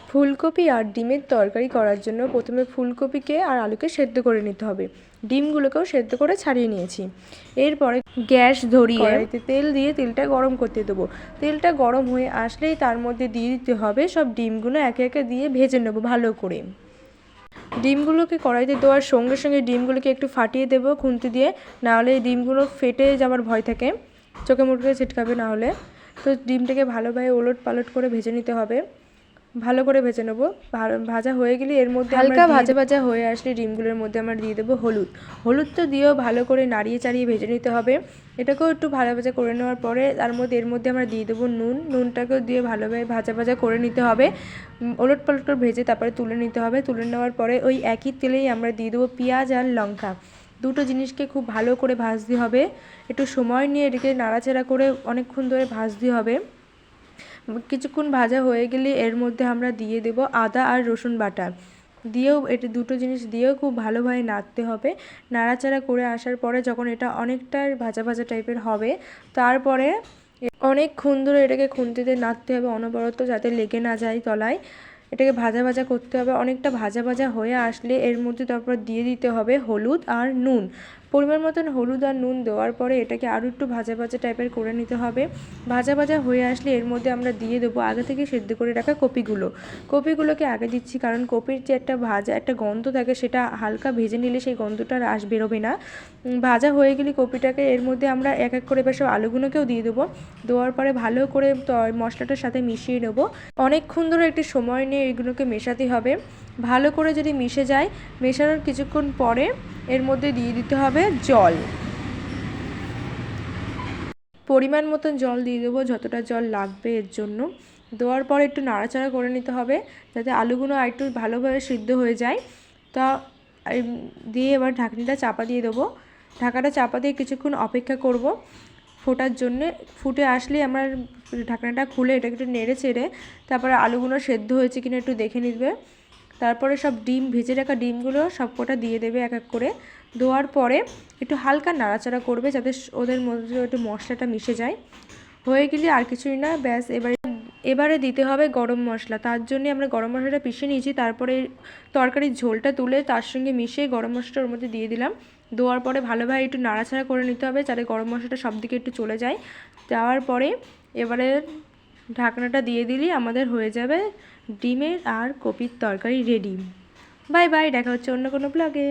ফুলকপি আর ডিমের তরকারি করার জন্য প্রথমে ফুলকপিকে আর আলুকে সেদ্ধ করে নিতে হবে। ডিমগুলোকেও সেদ্ধ করে ছাড়িয়ে নিয়েছি। এরপরে গ্যাস ধরিয়ে কড়াইতে তেল দিয়ে তেলটা গরম করতে দেবো। তেলটা গরম হয়ে আসলেই তার মধ্যে দিয়ে দিতে হবে সব ডিমগুলো একে একে দিয়ে ভেজে নেবো ভালো করে। ডিমগুলোকে কড়াইতে দেওয়ার সঙ্গে সঙ্গে ডিমগুলোকে একটু ফাটিয়ে দেবো খুন্তি দিয়ে, নাহলে এই ডিমগুলো ফেটে যাওয়ার ভয় থাকে, চোখে মুখে ছিটকাবে নাহলে। তো ডিমটাকে ভালোভাবে ওলট পালট করে ভেজে নিতে হবে, ভালো করে ভেজে নেবো। ভাজা হয়ে গেলে এর মধ্যে হালকা ভাজা ভাজা হয়ে আসলে ডিমগুলোর মধ্যে আমরা দিয়ে দেবো হলুদ। হলুদটা দিয়েও ভালো করে নাড়িয়ে চাড়িয়ে ভেজে নিতে হবে। এটাকেও একটু ভাজা ভাজা করে নেওয়ার পরে এর মধ্যে আমরা দিয়ে দেবো নুন। নুনটাকেও দিয়ে ভালোভাবে ভাজা ভাজা করে নিতে হবে, ওলট পালট করে ভেজে তারপরে তুলে নিতে হবে। তুলে নেওয়ার পরে ওই একই তেলেই আমরা দিয়ে দেবো পেঁয়াজ আর লঙ্কা। দুটো জিনিসকে খুব ভালো করে ভাজতে হবে, একটু সময় নিয়ে এটাকে নাড়াচাড়া করে অনেকক্ষণ ধরে ভাজতে হবে। কিছুক্ষণ ভাজা হয়ে গেলে এর মধ্যে আমরা দিয়ে দেব আদা আর রসুন বাটা। দিয়েও এটা দুটো জিনিস দিয়েও খুব ভালোভাবে নাড়তে হবে। নাড়াচাড়া করে আসার পরে যখন এটা অনেকটা ভাজা ভাজা টাইপের হবে, তারপরে অনেকক্ষণ ধরে এটাকে খুন্তিতে নাড়তে হবে অনবরত, যাতে লেগে না যায় তলায়। এটাকে ভাজা ভাজা করতে হবে। অনেকটা ভাজা ভাজা হয়ে আসলে এর মধ্যে তারপর দিয়ে দিতে হবে হলুদ আর নুন। পরিমাণ মতন হলুদ আর নুন দেওয়ার পরে এটাকে আরও একটু ভাজা ভাজা টাইপের করে নিতে হবে। ভাজা ভাজা হয়ে আসলে এর মধ্যে আমরা দিয়ে দেবো আগে থেকে সেদ্ধ করে রাখা কপিগুলোকে আগে দিচ্ছি, কারণ কপির যে একটা গন্ধ থাকে, সেটা হালকা ভেজে নিলে সেই গন্ধটা আর বেরোবে না। ভাজা হয়ে গেলে কপিটাকে এর মধ্যে আমরা এক এক করে এবার সব আলুগুলোকেও দিয়ে দেবো। দেওয়ার পরে ভালো করে মশলাটার সাথে মিশিয়ে নেবো। অনেকক্ষণ ধরে একটু সময় নিয়ে এগুলোকে মেশাতে হবে। ভালো করে যদি মিশে যায়, মেশানোর কিছুক্ষণ পরে এর মধ্যে দিয়ে দিতে হবে জল। পরিমাণ মতন জল দিয়ে দেবো, যতটা জল লাগবে এর জন্য। দেওয়ার পর একটু নাড়াচাড়া করে নিতে হবে, যাতে আলুগুলো একটু ভালোভাবে সিদ্ধ হয়ে যায়। তা দিয়ে এবার ঢাকনিটা চাপা দিয়ে দেবো। ঢাকাটা চাপা দিয়ে কিছুক্ষণ অপেক্ষা করব ফোটার জন্যে। ফুটে আসলে আমার ঢাকনাটা খুলে এটাকে একটু নেড়ে চেড়ে তারপরে আলুগুলো সেদ্ধ হয়েছে কিনা একটু দেখে নিবে। তারপরে সব ভেজে রাখা ডিমগুলো সব কটা দিয়ে দেবে এক এক করে। দেওয়ার পরে একটু হালকা নাড়াচাড়া করবে, যাতে ওদের মধ্যে একটু মশলাটা মিশে যায়। হয়ে গেলে আর কিছুই না, ব্যাস। এবারে দিতে হবে গরম মশলা। তার জন্য আমরা গরম মশলাটা পিষে নিয়েছি, তারপরে তরকারির ঝোলটা তুলে তার সঙ্গে মিশিয়ে গরম মশলাটা ওর মধ্যে দিয়ে দিলাম। দেওয়ার পরে ভালোভাবে একটু নাড়াচাড়া করে নিতে হবে, যাতে গরম মশলাটা সব দিকে একটু চলে যায়। দেওয়ার পরে এবারে ঢাকনাটা দিয়ে দিলেই আমাদের হয়ে যাবে ডিমের আর কপির তরকারি রেডি। বাই বাই, দেখা হচ্ছে অন্য কোনো ব্লগে।